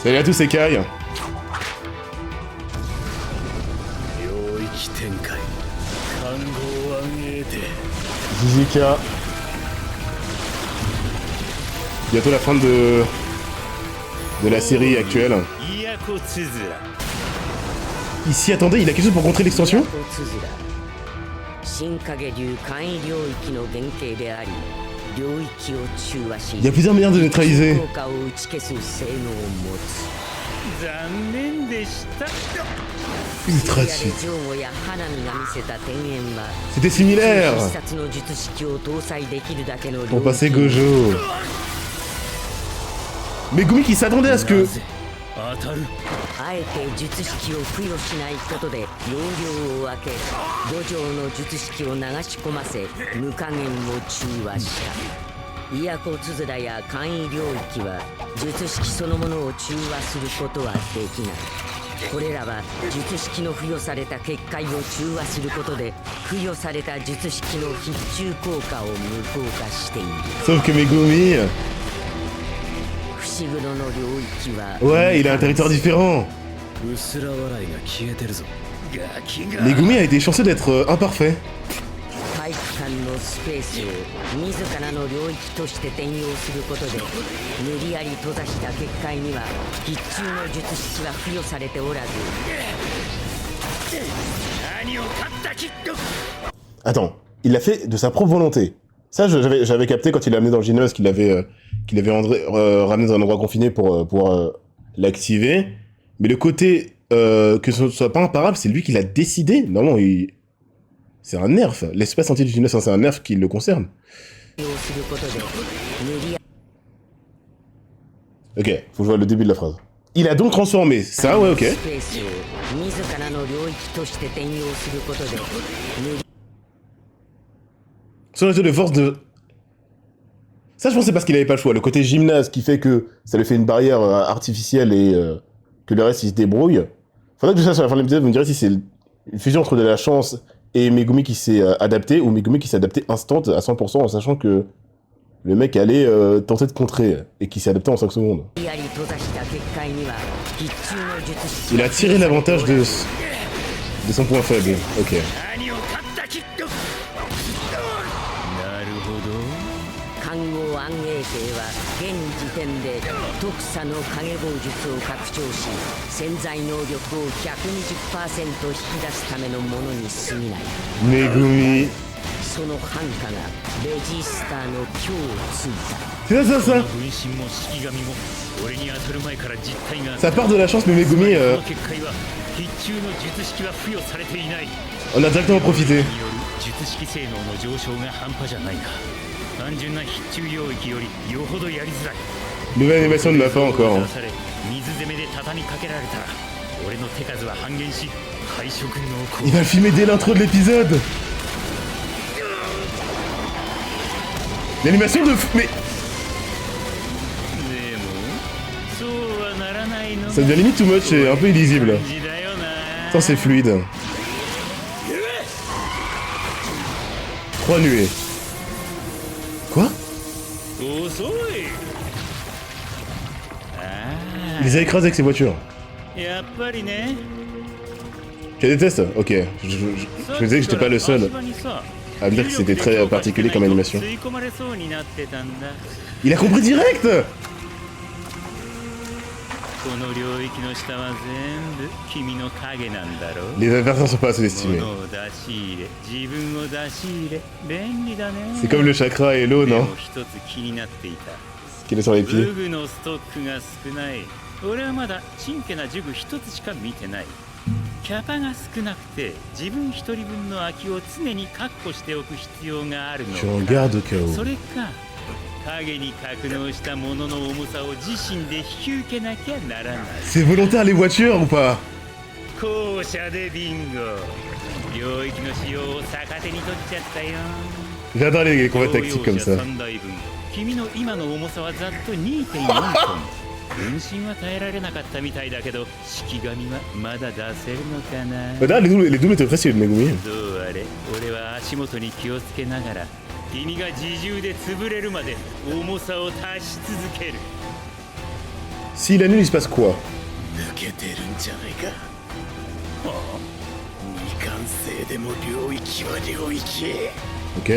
Salut à tous, c'est Kai. Zizika. Bientôt la fin de la série actuelle. Ici, attendez, il a quelque chose pour contrer l'extension? Il y a plusieurs manières de neutraliser. Ultra cheat. C'était similaire. Pour passer Gojo. Megumi qui s'attendait à ce que... Sauf que Megumi... Ouais, il a un territoire différent. Megumi a été chanceux d'être imparfait. Attends, il l'a fait de sa propre volonté. Ça, j'avais capté quand il l'a amené dans le gymnase, qu'il avait ramené dans un endroit confiné pour pouvoir l'activer. Mais le côté que ce soit pas imparable, c'est lui qui l'a décidé. Non, c'est un nerf. L'espace entier du gymnase, c'est un nerf qui le concerne. Ok, faut que je vois le début de la phrase. Il a donc transformé. Ça, ouais, ok. Son état de force de... Ça, je pense, c'est parce qu'il avait pas le choix. Le côté gymnase qui fait que ça lui fait une barrière artificielle et que le reste, il se débrouille. Faudrait que je sache à la fin de l'épisode, vous me direz si c'est une fusion entre de la chance et Megumi qui s'est adapté, ou Megumi qui s'est adapté instant à 100% en sachant que le mec allait tenter de contrer et qui s'est adapté en 5 secondes. Il a tiré l'avantage de son point faible. Ok. Megumi. C'est ça. Ça part de la chance, mais Megumi... On a directement profité. Nouvelle animation ne l'a pas encore. Hein. Il va le filmer dès l'intro de l'épisode. L'animation de... Mais... Ça devient limite too much et un peu illisible. Ça c'est fluide. 3 nuées. Quoi? Il les a écrasés avec ses voitures. Tu la détestes? Ok. Je me disais que j'étais pas le seul à me dire que c'était très particulier comme animation. Il a compris direct! Les adversaires sont pas sous-estimés. C'est comme le chakra et l'eau, non? Qu'il est sur les pieds. Tu regardes au cas où. C'est volontaire les voitures ou pas? J'adore les combats tactiques comme ça. Là, les doubles étaient faciles, Megumi. S'il annule, il se passe quoi? Ok.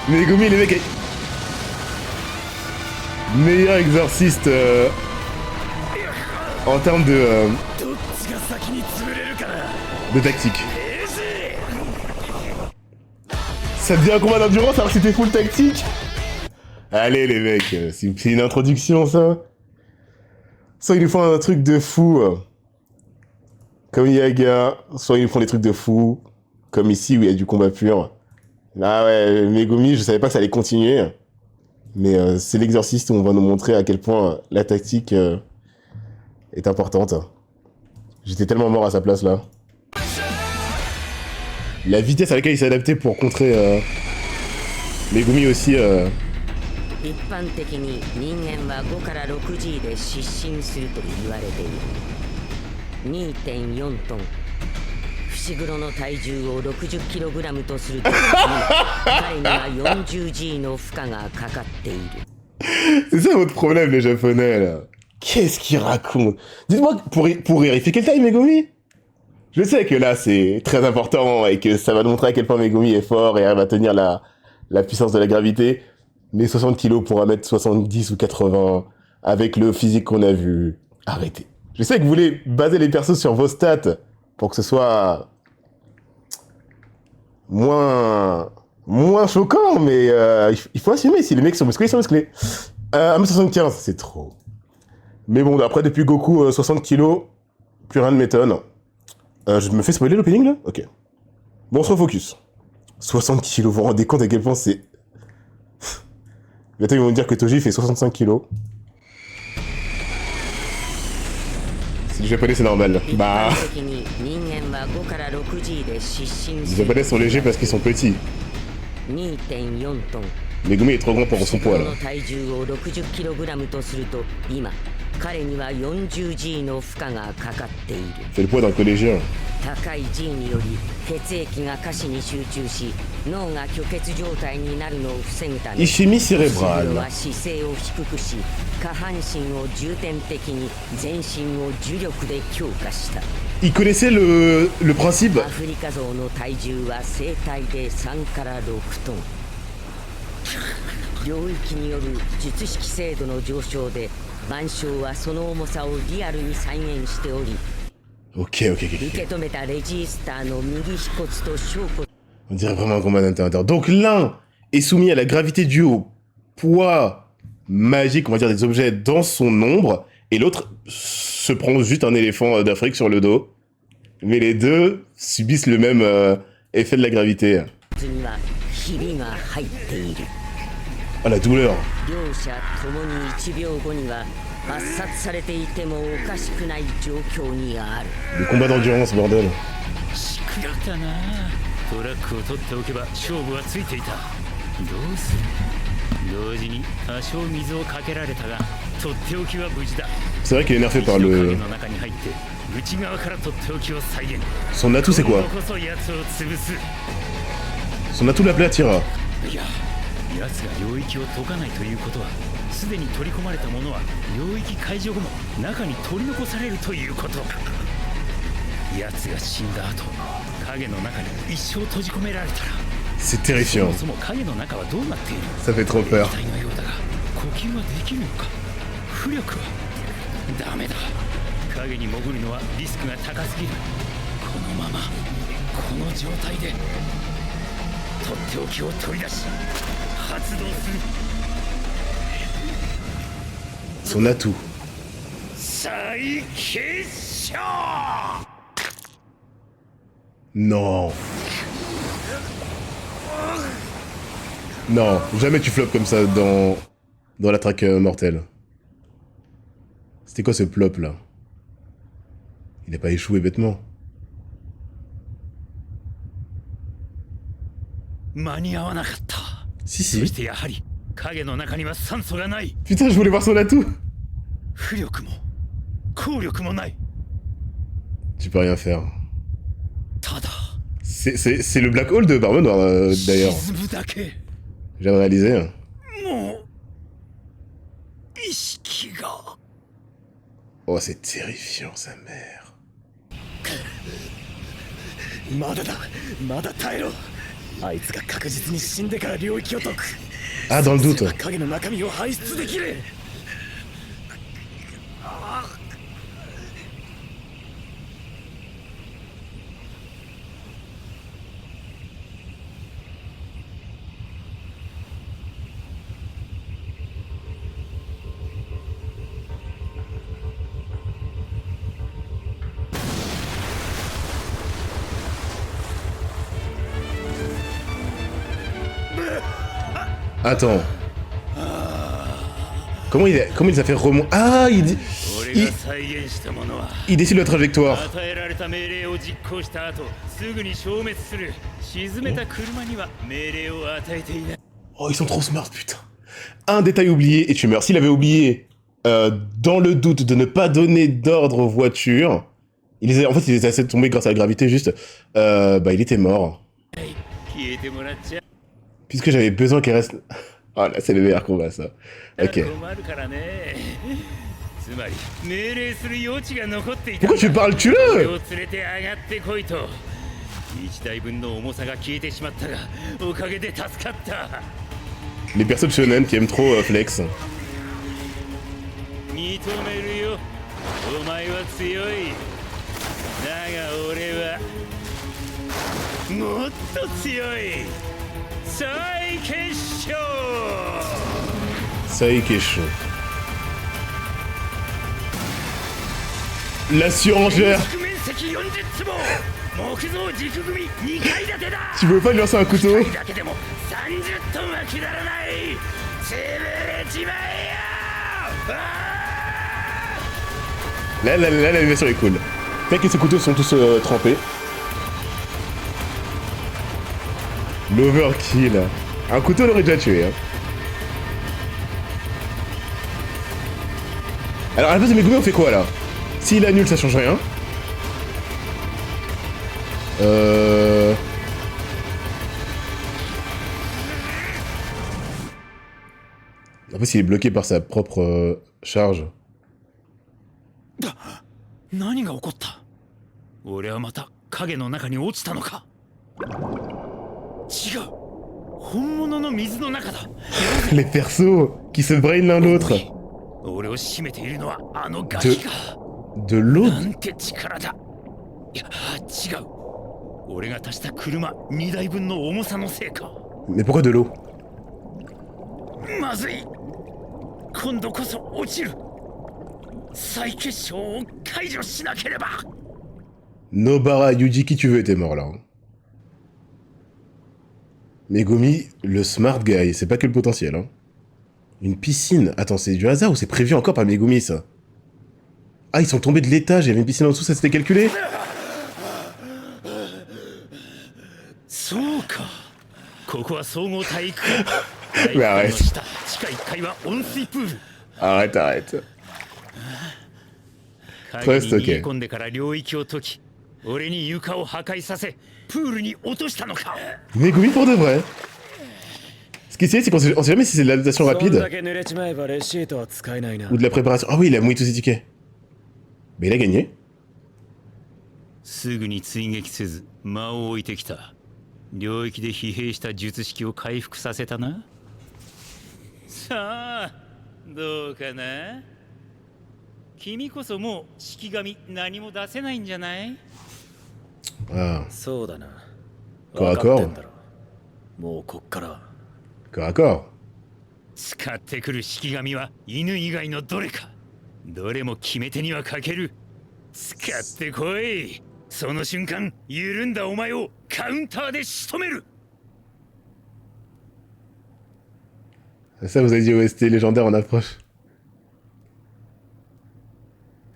Megumi, les mecs... Meilleur exorciste en termes de tactique. Ça devient un combat d'endurance alors que c'était full tactique. Allez les mecs, c'est une introduction ça. Soit ils nous font un truc de fou, comme Yaga, soit ils nous font des trucs de fou, comme ici où il y a du combat pur. Là ouais, Megumi, je savais pas que ça allait continuer. Mais c'est l'exorciste où on va nous montrer à quel point la tactique est importante. J'étais tellement mort à sa place là. La vitesse à laquelle il s'est adapté pour contrer Megumi aussi. 一般的に人間は5から 6G で失神すると言われている 2.4 トン伏黒の体重を 60kg とすると彼には 40G の負荷がかかっている C'est ça votre problème les japonais là. Qu'est-ce qu'il raconte? Dites-moi pour rire, il fait quelle taille Megumi? Je sais que là c'est très important et que ça va nous montrer à quel point Megumi est fort et arrive à tenir la puissance de la gravité. Mais 60 kilos pour 1m70 ou 80, avec le physique qu'on a vu, arrêtez. Je sais que vous voulez baser les persos sur vos stats pour que ce soit moins choquant, mais il faut assumer si les mecs sont musclés, ils sont musclés. 1m75, c'est trop. Mais bon, après, depuis Goku, 60 kilos, plus rien ne m'étonne. Je me fais spoiler l'opening là? Ok. Bon, on se refocus. 60 kilos, vous vous rendez compte à quel point c'est... Bientôt ils vont me dire que Toji fait 65 kilos. Si les japonais c'est normal. Bah... Les japonais sont légers parce qu'ils sont petits. Megumi est trop grand pour son poids là. C'est le poids d'un collégien. 高い G により血液が下肢に集中し脳が虚血状態になるのを防ぐため Ischémie cérébrale. は姿勢を低くし下半身を重点的に全身を重力で強化した Il connaissait le principe. アフリカゾウの体重は生体で3から6トン領域による術式精度の上昇で万象はその重さをリアルに再現しており Ok. On dirait vraiment un combat d'internateur. Donc l'un est soumis à la gravité due au poids magique, on va dire, des objets dans son ombre, et l'autre se prend juste un éléphant d'Afrique sur le dos. Mais les deux subissent le même effet de la gravité. Ah, la douleur. Le combat d'endurance, bordel. C'est vrai qu'il est énervé par le... Son atout c'est quoi? Son atout l'aplatir. 奴が領域を解かないということはすでに取り込まれたものは領域解除後も中に取り残されるということ奴が死んだ後影の中に一生閉じ込められたら C'est terrifiant. Ça fait trop peur. 呼吸はできるのか浮力はダメだ影に潜るのはリスクが高すぎるこのままこの状態でとっておきを取り出し Son atout. Non. Non, jamais tu floppes comme ça dans la traque mortelle. C'était quoi ce plop là? Il n'a pas échoué bêtement. Si. Putain, je voulais voir son atout. Tu peux rien faire. C'est le Black Hole de Barbe Noire, d'ailleurs. 沈むだけ Je viens de réaliser. もう意識が Oh, c'est terrifiant, sa mère. まだだまだ耐えろあいつが確実に死んでから領域を解く Ah, dans le doute. 影の中身を排出できる Attends. Comment il les a fait remonter? Ah, il décide la trajectoire. 与えられた命令を実行した後すぐに消滅する沈めた車には命令を与えていない Oh, ils sont trop smart, putain. Un détail oublié et tu meurs. S'il avait oublié, dans le doute, de ne pas donner d'ordre aux voitures, en fait, il les a laissés tomber grâce à la gravité, juste. Il était mort. 消えてもらっちゃ Puisque j'avais besoin qu'elle reste... Ah là, c'est le meilleur combat, ça. Ok. 困るからねつまり命令する余地が残っていた Pourquoi tu parles? 俺 Tue-le! を連れて上がってこいと1台分の重さが消えてしまったがおかげで助かった Les personnes shonen qui aiment trop flex. 認めるよお前は強いだが俺はもっと強い最決勝 Ça y est, qui est chaud. La surenchère! 面積40坪木造軸組2階建てだ Tu veux pas lui lancer un couteau? 2階だけでも30トンは下らない潰れちまえよあ Là, l'animation est cool. Peut-être que ces couteaux sont tous trempés. L'overkill. Un couteau l'aurait déjà tué. Hein. Alors, à la place de Megumi, on fait quoi là? S'il annule, ça change rien. Après, s'il est bloqué par sa propre charge. 何が起こった俺はまた影の中に落ちたのか違う本物の水の中だ Les persos qui se brainent l'un l'autre. 俺を締めているのはあのガキか De l'eau? なんて力だいや違う俺が足した車2台分の重さのせいか Mais pourquoi de l'eau? まずい今度こそ落ちる再結晶を解除しなければ Nobara, Yuji, qui tu veux, t'es mort là. Hein. Megumi, le smart guy, c'est pas que le potentiel. Hein. Une piscine. Attends, c'est du hasard ou c'est prévu encore par Megumi ça? Ah, ils sont tombés de l'étage, il y avait une piscine en dessous, ça s'était calculé? そうかここは総合体育 Mais arrête. 地下1階は温水プール Arrête, arrête. 影に逃げ込んでから領域を解き俺に床を破壊させプールに落としたのか Megumi pour de vrai. Ce qui est stylé, c'est qu'on sait jamais si c'est de l'adaptation rapide だけ濡れちまえばレシートは使えないな ou de la préparation. Ah oui, il a mouillé tous ses tickets. Mais il a gagné. すぐに追撃せず間を置いてきた領域で疲弊した術式を回復させたなさあどうかな君こそもう式神何も出せないんじゃない Ah, そうだな corps à corps. もうこっから Corps à corps. 使ってくる式神は犬以外のどれかどれも決め手には欠ける使ってこいその瞬間緩んだお前をカウンターで仕留める Ça, vous avez dit OST légendaire en approche.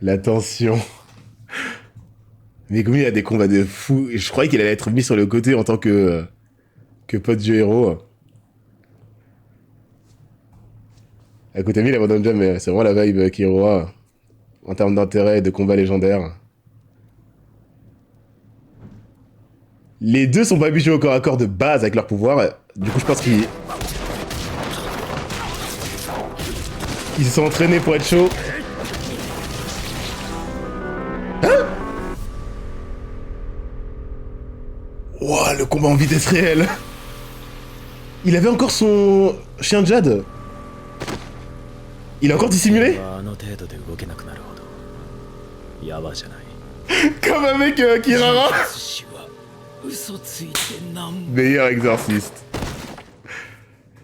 La tension. Megumi a des combats de fou. Je croyais qu'il allait être mis sur le côté en tant que pote du héros. Akutami, il abandonne jamais. C'est vraiment la vibe Kiroa en termes d'intérêt et de combat légendaire. Les deux sont pas habitués au corps à corps de base avec leur pouvoir. Du coup, je pense qu'ils... Ils se sont entraînés pour être chauds. Hein? Ouah, le combat en vitesse réelle. Il avait encore son chien de Jade. Il a encore dissimulé? Comme avec Kirara. Meilleur exorciste.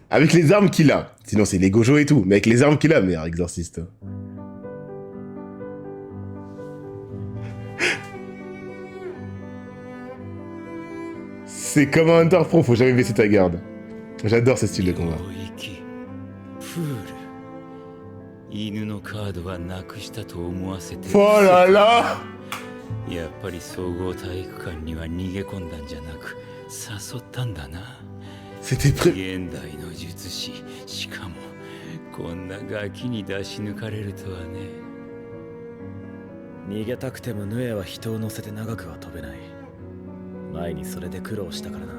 Avec les armes qu'il a. Sinon c'est les Gojo et tout. Mais avec les armes qu'il a, meilleur exorciste. C'est comme un Hunter Pro, faut jamais baisser ta garde. J'adore ce style de combat. Oh là là! やっぱり総合体育館には逃げ込んだんじゃなく誘ったんだな。 C'était prêt. 現代の術師、しかもこんなガキに出し抜かれるとはね。逃げたくてもヌエは人を乗せて長くは飛べない。前にそれで苦労したからな。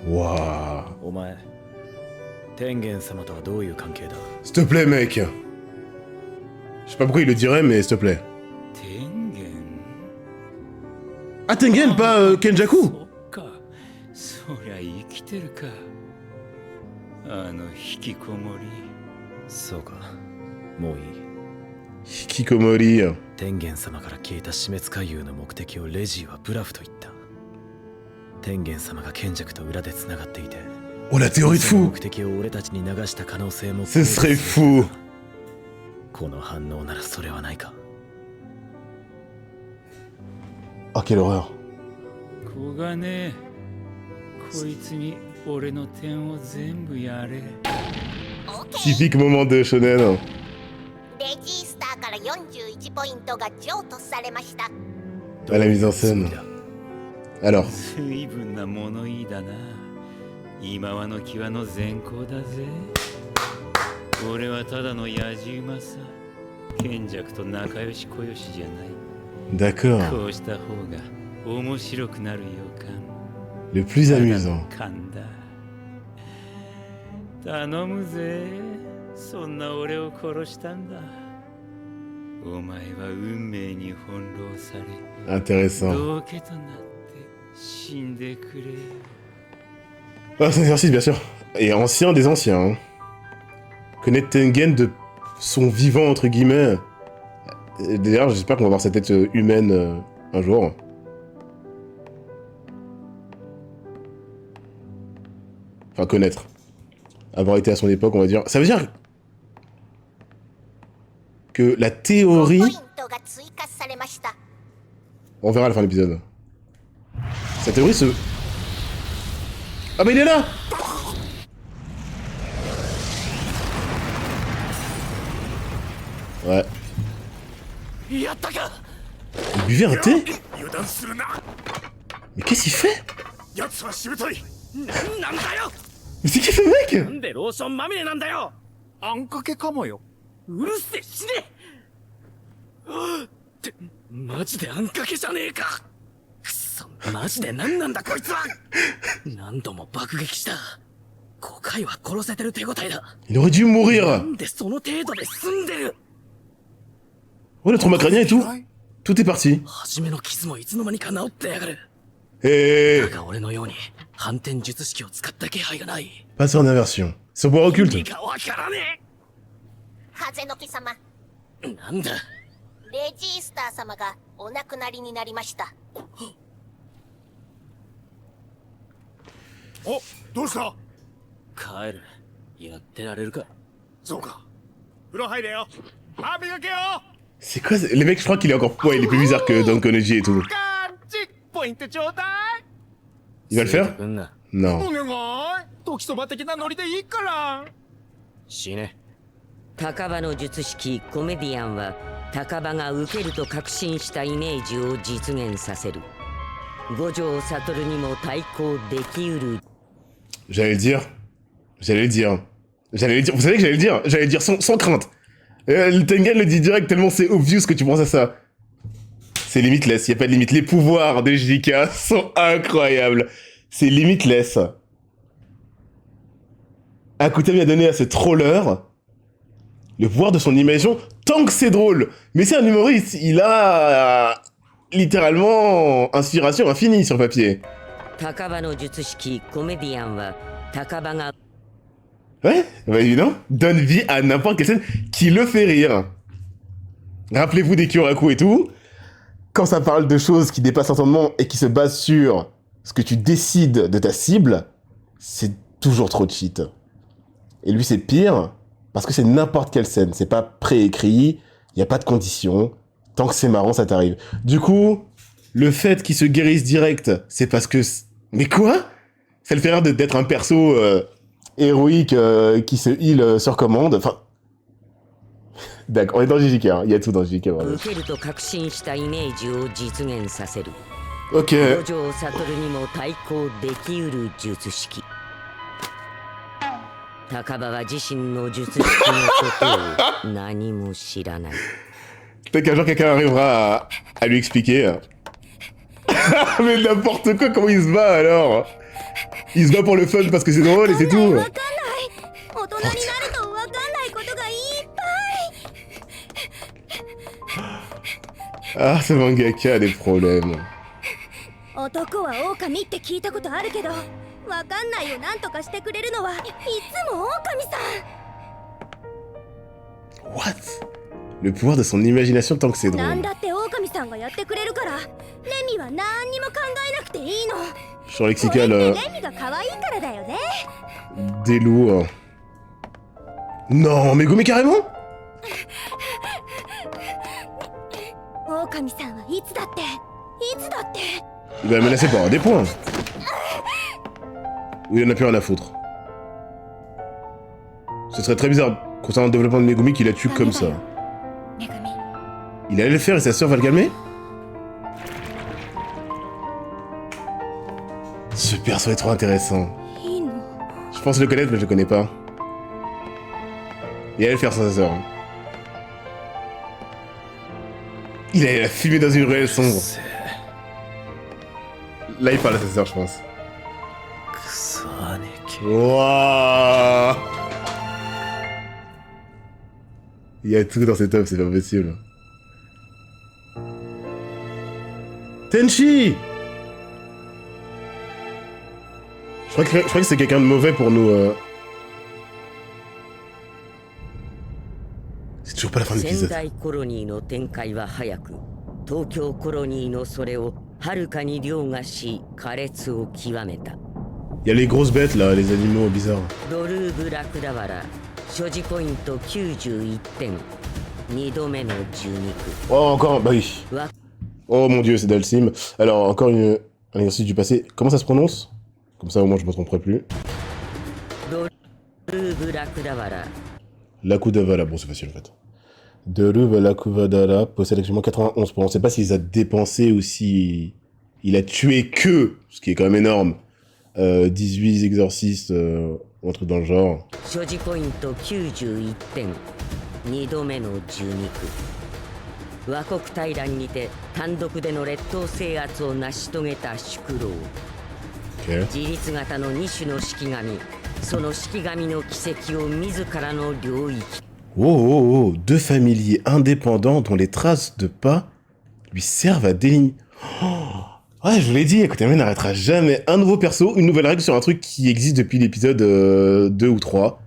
Waouh. お前、天元様とはどういう関係だ？ S'il te plaît, mec. Je sais pas pourquoi il le dirait, mais s'il te plaît. 天元 Ah, Tengen, pas Kenjaku. そっか、そりゃ生きてるか。あの引きこもり。そうか、もういい。 Hikikomori. 天元様から聞いた死滅回遊の目的をレジーはブラフと言った。天元様が賢弱と裏で繋がっていて、 Oh, la théorie de その fou. 目的を俺たちに流した可能性も Ce serait fou. この反応ならそれはないか。 Oh, quelle horreur. 小金、こいつに俺の点を全部やれ。 Typique moment de shonen. レジースターから41ポイントが譲渡されました。 À la mise en scène. Alors, 随分な物言いだな。今はの際の善行だぜ。俺はただの野じ馬さ。賢弱と仲良し小良しじゃない。 d'accord. こうした方が面白くなる予感。 Le plus amusant. 勘だ。頼むぜ。そんな俺を殺したんだ。お前は運命に翻弄され、 Intéressant. 道化となって死んでくれ。 Ah, c'est un exercice, bien sûr. Et ancien des anciens. Hein. Connaître Tengen de son vivant, entre guillemets. D'ailleurs, j'espère qu'on va voir sa tête humaine un jour. Enfin, connaître. Avoir été à son époque, on va dire. Ça veut dire que la 5 théorie... ポイントが追加されました。 On verra à la fin de l'épisode. Sa théorie se... Ah mais il est là! Ouais. やったか。 Il buvait un thé? 油断するな。 Mais qu'est-ce qu'il fait? 奴はしぶとい。なんだよ。 Mais c'est qui ce mec? なんでローションまみれなんだよ。あんかけかもよ。うるせえ死ね。ってマジであんかけじゃねえか。くそマジで何なんだこいつは。何度も爆撃した。5回は殺せてる手応えだ。 Il aurait dû な mourir! んでその程度で済んでる。 Oh, le trauma crânien et tout! Tout est parti! 初めの傷もいつの間にか治ってやがる。 Eh! だが俺のように反転術式を使った気配がない。 Pas en inversion. Son pouvoir 意 occulte. 味がわからね風の木様、え。なんだ。レジースター様がお亡くなりになりました。お、どうした？帰る。やってられるか。そうか。風呂入れよ。歯磨けよ。 C'est quoi? Les mecs, je crois qu'il est encore... Ouais, il est plus bizarre que Don Konoji et tout. ガンチポイントちょうだい。 Il va le faire? くんな。 Non. お願い。時そば的なノリでいいから。死ね。高場の術式コメディアンは高場が受けると確信したイメージを実現させる。五条悟にも対抗できうる。 J'allais le dire. J'allais le dire. J'allais le dire. Vous savez que j'allais le dire? J'allais le dire sans crainte. Le Tengen le dit direct tellement c'est obvious que tu penses à ça. C'est limitless, y a pas de limite. Les pouvoirs de JK sont incroyables. C'est limitless. Akutami a donné à ce troller le pouvoir de son imagination tant que c'est drôle. Mais c'est un humoriste, il a littéralement inspiration infinie sur papier. 高場の術式コメディアンは高場が Ouais, bah évidemment. Donne vie à n'importe quelle scène qui le fait rire. Rappelez-vous des Kyoraku et tout. Quand ça parle de choses qui dépassent l'entendement et qui se basent sur ce que tu décides de ta cible, c'est toujours trop cheat. Et lui, c'est pire, parce que c'est n'importe quelle scène. C'est pas préécrit, il n'y a pas de conditions. Tant que c'est marrant, ça t'arrive. Du coup, le fait qu'il se guérisse direct, c'est parce que... Mais quoi? Ça le fait rire d'être un perso héroïque qui se heal sur commande. Enfin... D'accord, on est dans JJK, hein. Il y a tout dans JJK. Vraiment. 受けると確信したイメージを実現させる Ok. 五条悟にも対抗できうる術式高場は自身の術式のことを何も知らない Peut-être qu'un jour quelqu'un arrivera à lui expliquer. Mais n'importe quoi, comment il se bat alors? Il se bat pour le fun parce que c'est drôle et c'est tout. 大人になると分かんないことがいっぱい Ah, ce mangaka a des problèmes. 男は狼って聞いたことあるけど分かんないを何とかしてくれるのはいつも狼さん What? Le pouvoir de son imagination tant que c'est なん drôle. だって狼さんがやってくれるからレミは何にも考えなくていいの Champ これ lexical ってレミが可愛いからだよね des loups. Non, mais Gumi carrément? 狼さんはいつだってIl va la menacer pour avoir des points. Ou il en a plus rien à foutre. Ce serait très bizarre, concernant le développement de Megumi, qu'il la tue comme ça. めぐみ Il allait le faire et sa sœur va le calmer? Ce perso est trop intéressant. いいの Je pense le connaître, mais je le connais pas. Il allait le faire sans sa sœur. Il allait la fumer dans une ruelle sombre. Là, il parle à sa sœur, je pense. クソ姉貴 Wouah. Il y a tout dans cet homme, c'est pas possible. Tenchi! Je crois que c'est quelqu'un de mauvais pour nous. C'est toujours pas la fin de 仙 l'épisode. 台コロニーの展開は早く東京コロニーのそれをはるかに凌駕し苛烈を極めた Il y a les grosses bêtes là, les animaux bizarres. ドルーブ・ラクダワラ所持ポイント91点2度目の12 Oh, encore, bah oui. 区わ Oh mon dieu, c'est Dalsim. Alors, encore un exercice du passé. Comment ça se prononce? Comme ça, au moins, je me tromperai plus. ドルーブ・ラクダワラ Lakudavala, bon, c'est facile en fait. Derub Lakuvadala possède actuellement 91 points. On sait pas s'il les a dépensés ou si il a tué que, ce qui est quand même énorme, 18 exorcistes ou un truc dans le genre. 所持ポイント91点2度目の12区和国大乱にて単独での列島制圧を成し遂げた宿老 Ok. 自立型の2種の式神その式神の奇跡を自らの領域 Oh, oh, oh, deux familiers indépendants dont les traces de pas lui servent à déligner. Oh, ouais, je vous l'ai dit, Akutami n'arrêtera jamais un nouveau perso, une nouvelle règle sur un truc qui existe depuis l'épisode 2 ou 3.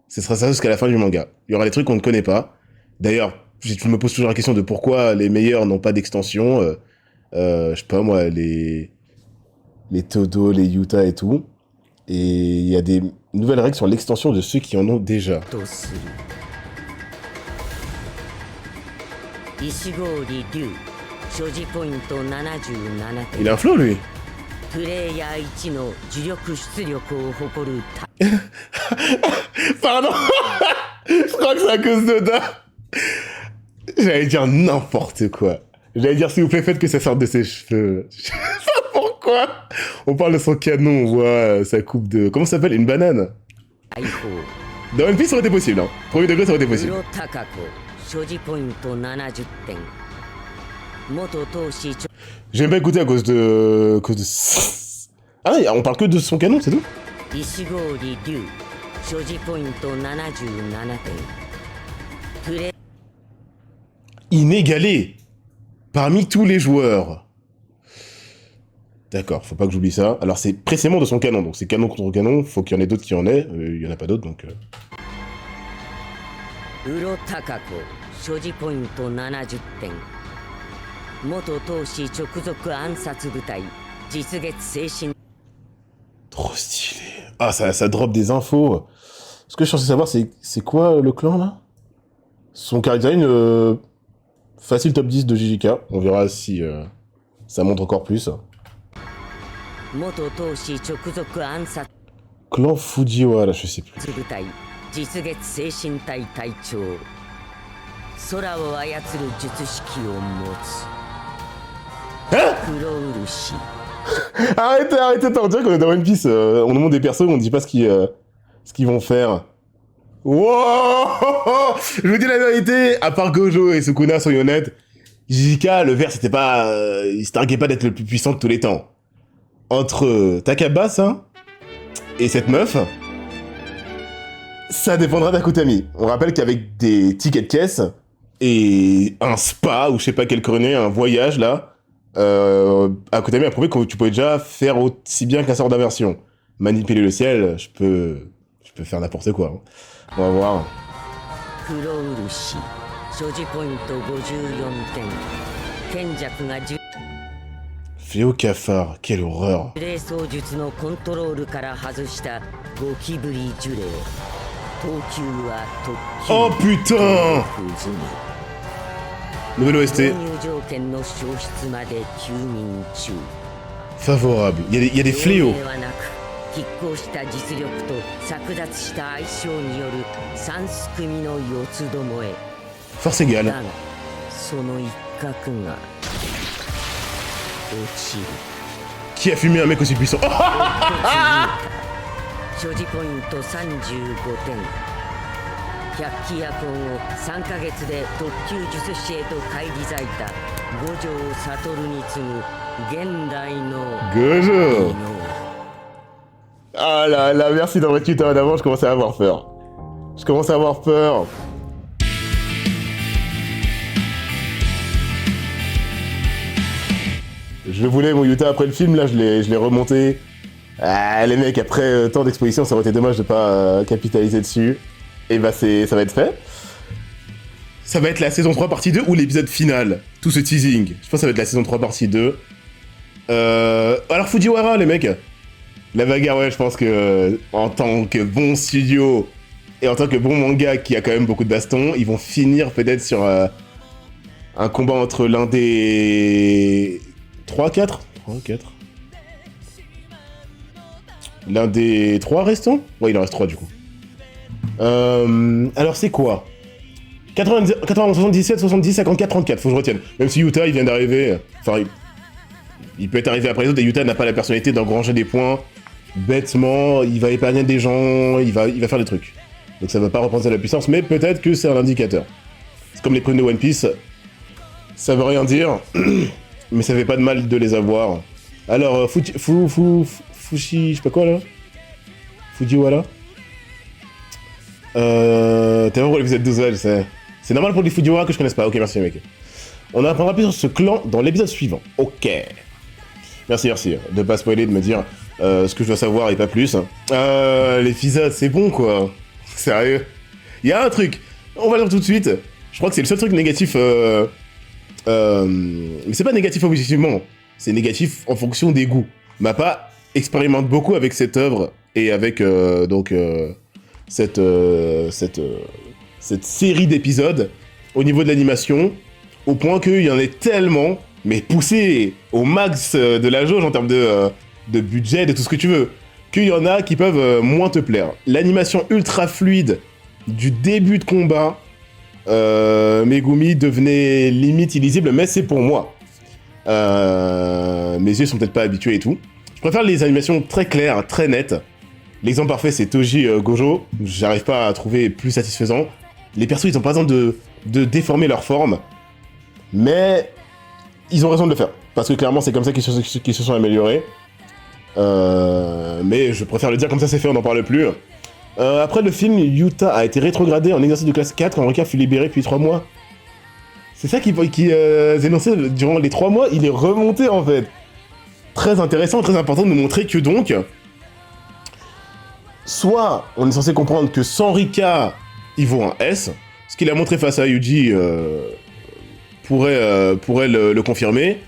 Ce sera ça jusqu'à la fin du manga. Il y aura des trucs qu'on ne connaît pas. D'ailleurs, je me pose toujours la question de pourquoi les meilleurs n'ont pas d'extension. Je sais pas moi, les Todo, les Yuta et tout. Et il y a des nouvelles règles sur l'extension de ceux qui en ont déjà. とする石郡龍所持ポイント77 Il 点 a un flow, lui. プレイヤー1の呪力出力を誇る Pardon. Je crois que c'est à cause de Da. J'allais dire n'importe quoi. J'allais dire s'il vous plaît faites que ça sorte de ses cheveux. Je sais pas pourquoi. On parle de son canon, on voit sa coupe de... Comment ça s'appelle? Une banane. 大砲 Dans One Piece, ça aurait été possible. Hein. Premier degré, ça aurait été possible. 黒高子所持ポイント70点元当市長 J'aime pas écouter à cause de... Ah, on parle que de son canon, c'est tout? 石郡龍所持ポイント77点プレ Inégalé parmi tous les joueurs. D'accord, faut pas que j'oublie ça. Alors c'est précisément de son canon, donc c'est canon contre canon, faut qu'il y en ait d'autres qui en aient, il y en a pas d'autres donc... 黒高子所持ポイント70点元当市直属暗殺部隊実月精神 Trop stylé. Ah, ça drop des infos. Ce que je suis censé savoir, c'est quoi le clan là? Son character design, facile top 10 de JJK. On verra si ça montre encore plus. 元当市直属暗殺 Clan Fujiwara, je sais plus. 部隊実月精神体隊長空を操る術式を持つ Hein? 黒漆 Arrêtez, on dirait qu'on est dans One Piece. On nous montre des persos, on ne dit pas ce qu'ils vont faire. Wow. Je vous dis la vérité, à part Gojo et Sukuna, soyons honnêtes, JJK, le vert, c'était pas... il se targuait pas d'être le plus puissant de tous les temps. Entre Takabas et cette meuf, ça dépendra d'Akutami. On rappelle qu'avec des tickets de caisse et un spa, ou je sais pas quel connerie, un voyage là, Akutami a prouvé que tu pouvais déjà faire aussi bien qu'un sort d'inversion. Manipuler le ciel, je peux faire n'importe quoi. Hein. On va voir. 黒漆所持ポイント54点賢弱が10 Fléau cafard, quelle horreur. 霊装術のコントロールから外したゴキブリ呪霊等級は特級 Oh putain! 不済み Nouvelle 購 OST, 入条件の消失まで休眠中 favorable. Il y a des fléaux. 傭兵ではなく拮抗した実力と剥奪した相性による三すくみの四つどもえ Force égale. だがその一角が落ちる Qui a fumé un mec aussi puissant? Oh, 所持ポイント35点百鬼夜行を3ヶ月で特級術師へと返り咲いた五条悟に次ぐ現代の Gojo! 異能 Ah là là, merci d'avoir tué d'avant, je commençais à avoir peur. Je commence à avoir peur. Je voulais mon Utah après le film, là je l'ai remonté. Ah les mecs, après tant d'expositions, ça aurait été dommage de pas capitaliser dessus. Et bah ça va être fait. Ça va être la saison 3 partie 2 ou l'épisode final. Tout ce teasing. Je pense que ça va être la saison 3 partie 2. Alors Fujiwara les mecs. La bagarre, ouais, je pense que en tant que bon studio et en tant que bon manga qui a quand même beaucoup de bastons, ils vont finir peut-être sur un combat entre l'un des 3-4 L'un des 3 restants? Ouais, il en reste 3 du coup. Alors c'est quoi? 80, 77, 70, 54, 34, faut que je retienne. Même si Yuta il vient d'arriver, enfin il peut être arrivé après les autres et Yuta n'a pas la personnalité d'engranger des points. Bêtement, il va épargner des gens, il va faire des trucs. Donc ça va pas reprendre la puissance, mais peut-être que c'est un indicateur. C'est comme les primes de One Piece, ça veut rien dire, mais ça fait pas de mal de les avoir. Alors, Fushi, je sais pas quoi là? Fujiwara? T'es vraiment pour l'épisode 12, je sais. C'est normal pour les Fujiwara que je connaisse pas, ok merci mec. On apprendra plus sur ce clan dans l'épisode suivant, ok. Merci, de pas spoiler, de me dire ce que je dois savoir et pas plus. L'épisode, c'est bon quoi. Sérieux. Il y a un truc, on va le dire tout de suite. Je crois que c'est le seul truc négatif. Mais c'est pas négatif objectivement, c'est négatif en fonction des goûts. Mappa expérimente beaucoup avec cette œuvre et avec cette série d'épisodes au niveau de l'animation, au point qu'il y en est tellement, mais poussé au max de la jauge en termes de budget, de tout ce que tu veux, qu'il y en a qui peuvent moins te plaire. L'animation ultra fluide du début de combat, Megumi devenait limite illisible, mais c'est pour moi. Mes yeux sont peut-être pas habitués et tout. Je préfère les animations très claires, très nettes, L'exemple parfait, c'est Toji Gojo. J'arrive pas à trouver plus satisfaisant. Les persos, ils ont pas besoin de déformer leur forme. Mais ils ont raison de le faire. Parce que clairement, c'est comme ça qu'ils se sont améliorés. Mais je préfère le dire comme ça, c'est fait, on n'en parle plus. Après le film, Yuta a été rétrogradé en exercice de classe 4 quand Rika fut libéré depuis 3 mois. C'est ça qui énonçait durant les 3 mois, il est remonté en fait. Très intéressant, très important de nous montrer que donc... Soit on est censé comprendre que sans Rika, il vaut un S. Ce qu'il a montré face à Yuji pourrait le confirmer.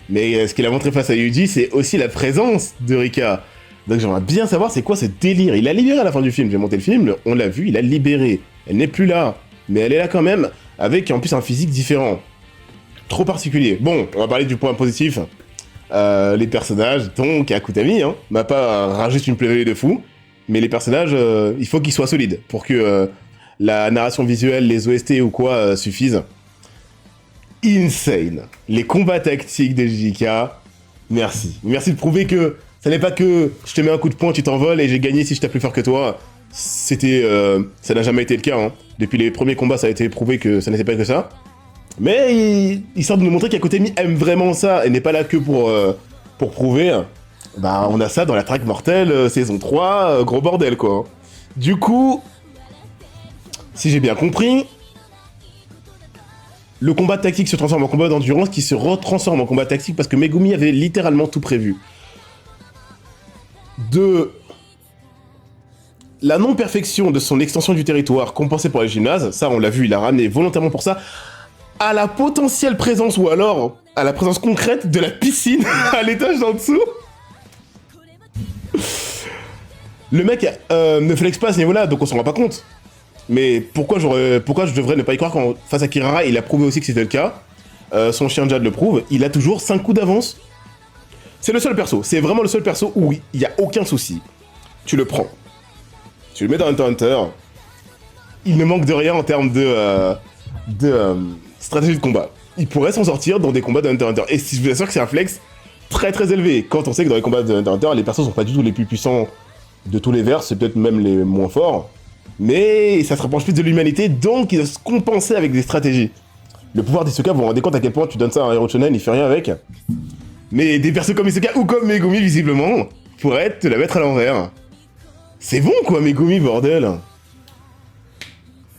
Mais ce qu'il a montré face à Yuji, c'est aussi la présence de Rika. Donc j'aimerais bien savoir c'est quoi ce délire. Il a libéré à la fin du film, j'ai monté le film, on l'a vu, il a libéré. Elle n'est plus là, mais elle est là quand même, avec en plus un physique différent. Trop particulier. Bon, on va parler du point positif. Les personnages, donc Akutami, hein, m'a pas rajouté une plus-value de fou. Mais les personnages, il faut qu'ils soient solides pour que la narration visuelle, les OST ou quoi suffisent. Insane. Les combats tactiques des JJK, merci. Merci de prouver que ça n'est pas que je te mets un coup de poing, tu t'envoles et j'ai gagné si je tape plus fort que toi. Ça n'a jamais été le cas. Hein. Depuis les premiers combats, ça a été prouvé que ça n'était pas que ça. Mais il semble nous montrer qu'Akutami aime vraiment ça et n'est pas là que pour prouver. Bah, on a ça dans la traque mortelle, saison 3, gros bordel, quoi. Du coup, si j'ai bien compris, le combat tactique se transforme en combat d'endurance qui se retransforme en combat tactique parce que Megumi avait littéralement tout prévu. De la non-perfection de son extension du territoire compensée par les gymnases, ça on l'a vu, il a ramené volontairement pour ça, à la potentielle présence ou alors à la présence concrète de la piscine à l'étage d'en dessous. Le mec ne flex pas à ce niveau-là, donc on s'en rend pas compte. Mais pourquoi je devrais ne pas y croire quand face à Kirara, il a prouvé aussi que c'était le cas. Son chien Jade le prouve, il a toujours 5 coups d'avance. C'est le seul perso, c'est vraiment le seul perso où il n'y a aucun souci. Tu le prends. Tu le mets dans Hunter x Hunter. Il ne manque de rien en termes de stratégie de combat. Il pourrait s'en sortir dans des combats de Hunter x Hunter. Et je vous assure que c'est un flex très très élevé. Quand on sait que dans les combats de Hunter x Hunter, les persos sont pas du tout les plus puissants de tous les vers, c'est peut-être même les moins forts. Mais ça se rapproche plus de l'humanité, donc il doit se compenser avec des stratégies. Le pouvoir d'Hisoka, vous vous rendez compte à quel point tu donnes ça à un héros shonen, il fait rien avec. Mais des persos comme Hisoka ou comme Megumi, visiblement, pourraient te la mettre à l'envers. C'est bon quoi, Megumi, bordel.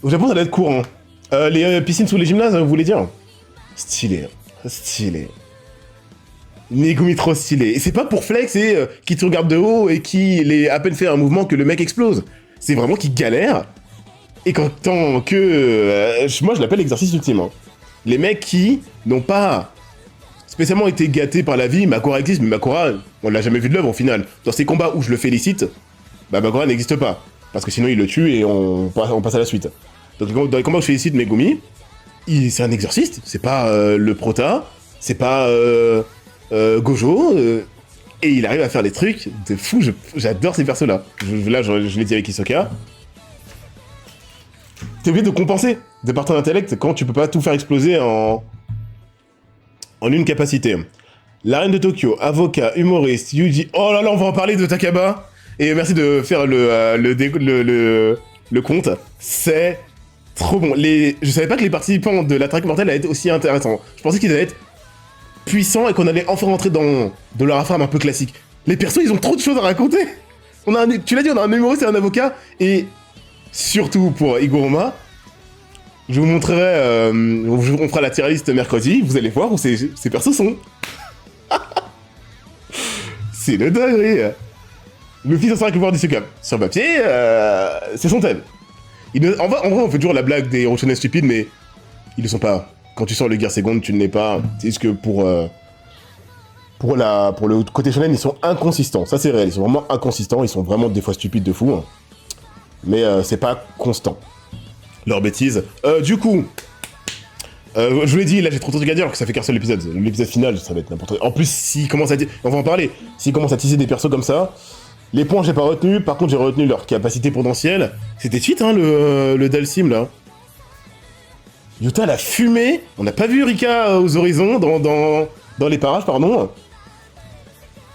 Au Japon, ça doit être courant. Les piscines sous les gymnases, vous voulez dire? Stylé. Stylé. Megumi trop stylé. Et c'est pas pour flex et qui te regarde de haut et qui à peine fait un mouvement que le mec explose. C'est vraiment qu'il galère. Et tant que... moi, je l'appelle l'exercice ultime. Hein. Les mecs qui n'ont pas spécialement été gâtés par la vie, Makura existe, mais Makura, on l'a jamais vu de l'œuvre au final. Dans ces combats où je le félicite, bah Makura n'existe pas. Parce que sinon, il le tue et on passe à la suite. Donc, dans les combats où je félicite Megumi, c'est un exorciste. C'est pas le prota, c'est pas Gojo... et il arrive à faire des trucs de fou, j'adore ces persos-là. Là, je l'ai dit avec Hisoka. T'es obligé de compenser de par ton intellect quand tu peux pas tout faire exploser en une capacité. La reine de Tokyo, avocat, humoriste, Yuji... Oh là là, on va en parler de Takaba. Et merci de faire le compte. C'est trop bon. Je savais pas que les participants de la traque mortelle allaient être aussi intéressants. Je pensais qu'ils allaient être puissants et qu'on allait enfin rentrer dans leur affaire un peu classique. Les persos, ils ont trop de choses à raconter. Tu l'as dit, on a un humoriste et un avocat. Et surtout pour Higuruma, je vous montrerai, on fera la tier list mercredi, vous allez voir où ces persos sont. C'est le dinguerie. Luffy s'en sert avec le pouvoir d'Hisoka. Sur papier, c'est son thème. En vrai, on fait toujours la blague des héros shonen stupides, mais ils le sont pas. Quand tu sors le Gear Second, tu ne l'es pas. C'est juste que pour le côté shonen, ils sont inconsistants. Ça, c'est réel. Ils sont vraiment inconsistants. Ils sont vraiment des fois stupides de fou. Hein. Mais c'est pas constant. Leur bêtise. Du coup, je vous l'ai dit, là, j'ai trop de trucs à dire, que ça fait qu'un seul épisode. L'épisode final, ça va être n'importe quoi. En plus, s'il commence à... On va en parler. S'il commence à teaser des persos comme ça... Les points, j'ai pas retenu. Par contre, j'ai retenu leur capacité potentielle. C'était cheat, hein, le Dalsim, là. Yuta, la fumée. On n'a pas vu Rika aux horizons, dans les parages, pardon.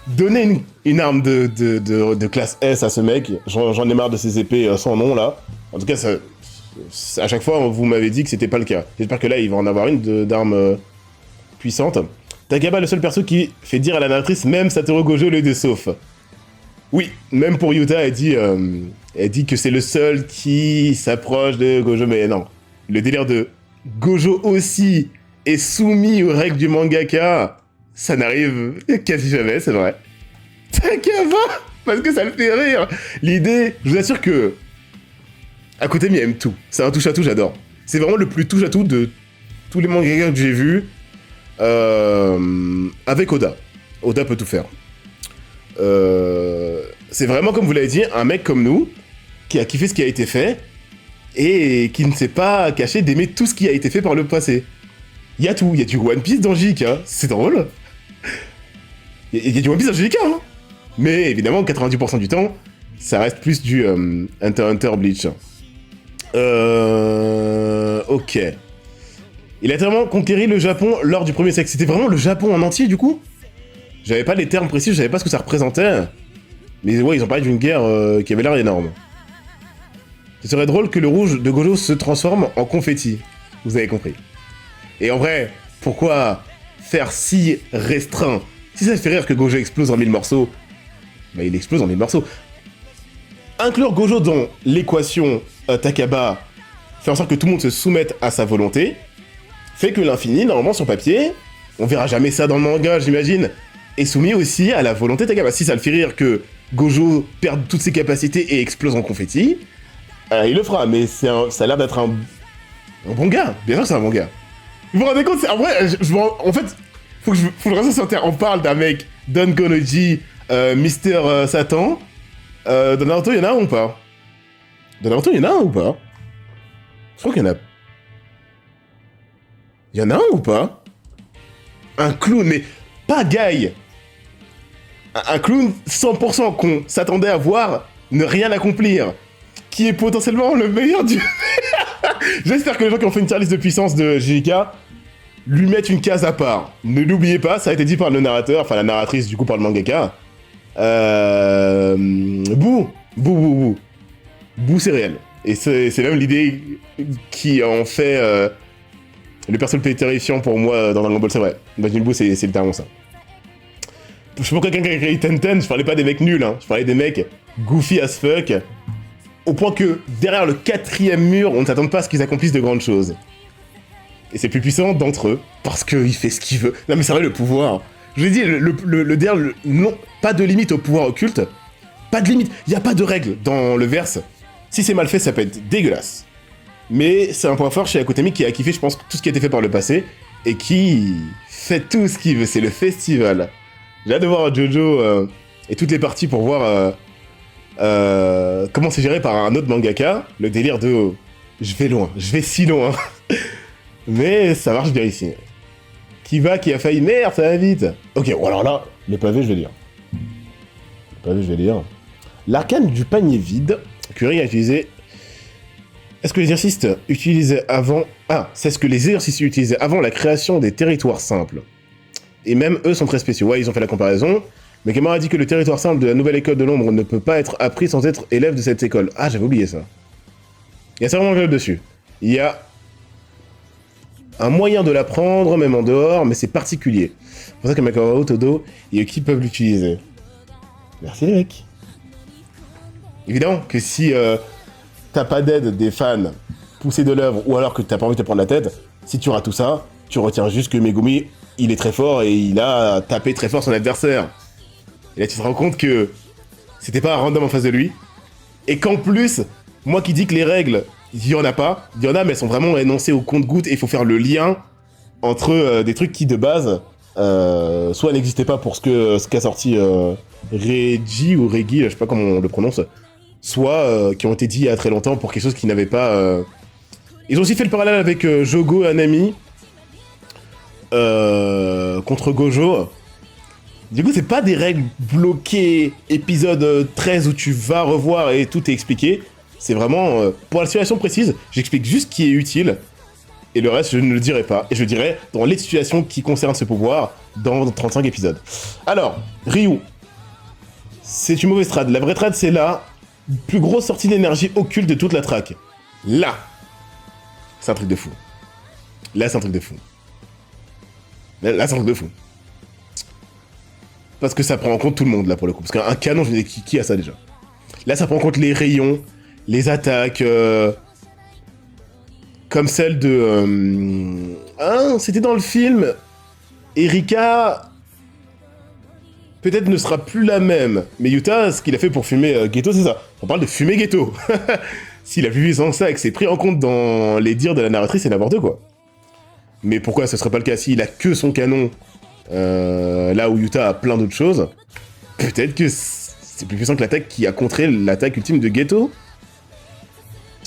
Donnez une arme de classe S à ce mec. J'en ai marre de ces épées sans nom, là. En tout cas, à chaque fois, vous m'avez dit que c'était pas le cas. J'espère que là, il va en avoir une d'arme puissante. Takaba, le seul perso qui fait dire à la narratrice, même Satoru Gojo, le de sauf. Oui, même pour Yuta, elle dit que c'est le seul qui s'approche de Gojo, mais non. Le délire de Gojo aussi est soumis aux règles du mangaka, ça n'arrive quasi jamais, c'est vrai. Takaba, parce que ça le fait rire. L'idée, je vous assure que Akutami aime tout. C'est un touche-à-tout, j'adore. C'est vraiment le plus touche-à-tout de tous les mangaka que j'ai vus. Avec Oda. Oda peut tout faire. C'est vraiment, comme vous l'avez dit, un mec comme nous, qui a kiffé ce qui a été fait, et qui ne s'est pas caché d'aimer tout ce qui a été fait par le passé. Il y a tout, il y a du One Piece dans JK, c'est drôle. Il y a du One Piece dans JK, hein. Mais évidemment, 90% du temps, ça reste plus du Hunter x Hunter Bleach. Ok. Il a tellement conquéri le Japon lors du premier siècle. C'était vraiment le Japon en entier, du coup? J'avais pas les termes précis, je savais pas ce que ça représentait. Mais ouais, ils ont parlé d'une guerre qui avait l'air énorme. Ce serait drôle que le rouge de Gojo se transforme en confetti. Vous avez compris. Et en vrai, pourquoi faire si restreint? Si ça fait rire que Gojo explose en 1000 morceaux, bah il explose en 1000 morceaux. Inclure Gojo dans l'équation Takaba, faire en sorte que tout le monde se soumette à sa volonté, fait que l'infini, normalement sur papier, on verra jamais ça dans le manga, j'imagine, est soumis aussi à la volonté de Takaba. Si ça le fait rire que Gojo perde toutes ses capacités et explose en confetti, il le fera, mais ça a l'air d'être un bon gars. Bien sûr que c'est un bon gars. Vous vous rendez compte, en vrai, en fait, faut que je reste sur terre. On parle d'un mec, Don Gonoji, Mister Satan. Dans Naruto, il y en a un ou pas? Dans Naruto, il y en a un ou pas? Je crois qu'il y en a... Il y en a un ou pas? Un clown, mais pas Guy. Un clown 100% qu'on s'attendait à voir ne rien accomplir. Qui est potentiellement le meilleur du... J'espère que les gens qui ont fait une tier list de puissance de JK lui mettent une case à part. Ne l'oubliez pas, ça a été dit par le narrateur, enfin la narratrice du coup par le mangaka. Boo, c'est réel. Et c'est même l'idée qui en fait le perso le plus terrifiant pour moi dans Dragon Ball, c'est vrai. Majin Buu, c'est littéralement ça. Je sais pas quelqu'un qui a créé Tenten, je parlais pas des mecs nuls, hein. Je parlais des mecs goofy as fuck. Au point que, derrière le 4e mur, on ne s'attend pas à ce qu'ils accomplissent de grandes choses. Et c'est plus puissant d'entre eux, parce qu'il fait ce qu'il veut. Non mais c'est vrai, le pouvoir. Je vous ai dit, non, pas de limite au pouvoir occulte. Pas de limite, il n'y a pas de règle dans le verse. Si c'est mal fait, ça peut être dégueulasse. Mais c'est un point fort chez Akutami qui a kiffé, je pense, tout ce qui a été fait par le passé, et qui fait tout ce qu'il veut, c'est le festival. J'ai hâte de voir Jojo et toutes les parties pour voir... comment c'est géré par un autre mangaka, le délire de je vais loin, je vais si loin. Mais ça marche bien ici. Qui a failli, merde, ça va vite. Ok, bon alors là, le pavé, je vais lire. L'arcane du panier vide, Curie a utilisé. Est-ce que les exercices utilisés avant. Ah, c'est ce que les exercices utilisés avant la création des territoires simples. Et même eux sont très spéciaux. Ouais, ils ont fait la comparaison. Mais Kamara a dit que le territoire simple de la nouvelle école de l'ombre ne peut pas être appris sans être élève de cette école. Ah, j'avais oublié ça. Il y a ça vraiment dessus. Il y a un moyen de l'apprendre, même en dehors, mais c'est particulier. C'est pour ça que Makoto, Todo et Yuki peuvent l'utiliser. Merci les mecs. Évidemment que si t'as pas d'aide des fans poussés de l'œuvre, ou alors que t'as pas envie de te prendre la tête, si tu rates tout ça, tu retiens juste que Megumi, il est très fort et il a tapé très fort son adversaire. Et là, tu te rends compte que c'était pas un random en face de lui. Et qu'en plus, moi qui dis que les règles, il y en a pas. Il y en a, mais elles sont vraiment énoncées au compte-gouttes. Et il faut faire le lien entre des trucs qui, de base, soit n'existaient pas pour ce qu'a sorti Reggie ou Reggie, je sais pas comment on le prononce, soit qui ont été dit il y a très longtemps pour quelque chose qui n'avait pas... Ils ont aussi fait le parallèle avec Jogo Anami contre Gojo. Du coup, c'est pas des règles bloquées épisode 13 où tu vas revoir et tout est expliqué. C'est vraiment, pour la situation précise, j'explique juste ce qui est utile. Et le reste, je ne le dirai pas. Et je dirai dans les situations qui concernent ce pouvoir dans 35 épisodes. Alors, Ryu, c'est une mauvaise trad. La vraie trad, c'est la plus grosse sortie d'énergie occulte de toute la track. Là, c'est un truc de fou. Là, c'est un truc de fou. Là, c'est un truc de fou. Parce que ça prend en compte tout le monde, là, pour le coup. Parce qu'un canon, je me dis, qui a ça, déjà? Là, ça prend en compte les rayons, les attaques, comme celle de... c'était dans le film. Erika... peut-être ne sera plus la même. Mais Yuta, ce qu'il a fait pour fumer Geto, c'est ça. On parle de fumer Geto. S'il a vu sans ça et que c'est pris en compte dans les dires de la narratrice, c'est n'importe quoi. Mais pourquoi ce serait pas le cas s'il a que son canon, là où Yuta a plein d'autres choses? Peut-être que c'est plus puissant que l'attaque qui a contré l'attaque ultime de Geto.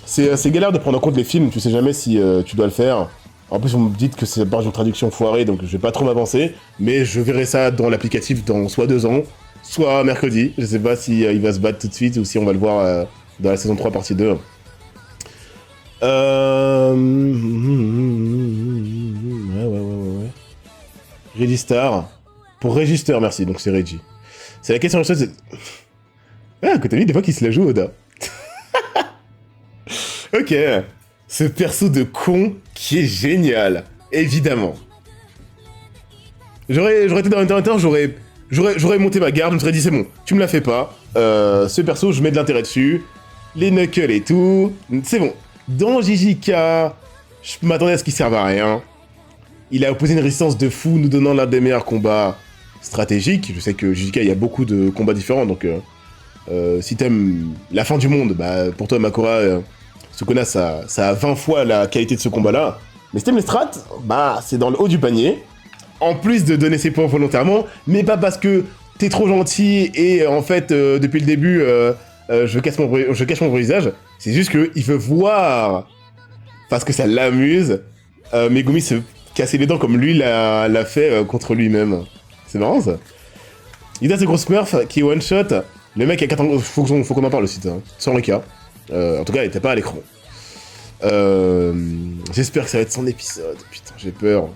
C'est galère de prendre en compte les films, tu sais jamais si tu dois le faire. En plus, vous me dites que c'est part d'une traduction foirée, donc je vais pas trop m'avancer. Mais je verrai ça dans l'applicatif dans soit 2 ans, soit mercredi. Je sais pas si il va se battre tout de suite ou si on va le voir dans la saison 3 partie 2. Ouais. Registar. Pour Register, merci, donc c'est Reggie. C'est la question de chose, c'est... Ah, Kotami, des fois qu'il se la joue, Oda. Ok. Ce perso de con qui est génial, évidemment. J'aurais été dans l'internet, j'aurais monté ma garde, je me serais dit c'est bon, tu me la fais pas. Ce perso, je mets de l'intérêt dessus, les knuckles et tout, c'est bon. Dans JJK, je m'attendais à ce qu'il serve à rien. Il a opposé une résistance de fou, nous donnant l'un des meilleurs combats stratégiques. Je sais que JJK, il y a beaucoup de combats différents, donc si t'aimes la fin du monde, bah pour toi Makura... Sukuna, ça a 20 fois la qualité de ce combat-là. Mais si t'aimes les strats, bah, c'est dans le haut du panier. En plus de donner ses points volontairement, mais pas parce que t'es trop gentil et en fait, depuis le début, je cache mon visage. C'est juste qu'il veut voir, parce que ça l'amuse, Megumi se casser les dents comme lui l'a fait contre lui-même. C'est marrant, ça. Il a ce gros smurf qui est one-shot. Le mec a 4 ans... Faut qu'on en parle aussi, hein. Sans le cas. En tout cas, il était pas à l'écran. J'espère que ça va être son épisode. Putain, j'ai peur.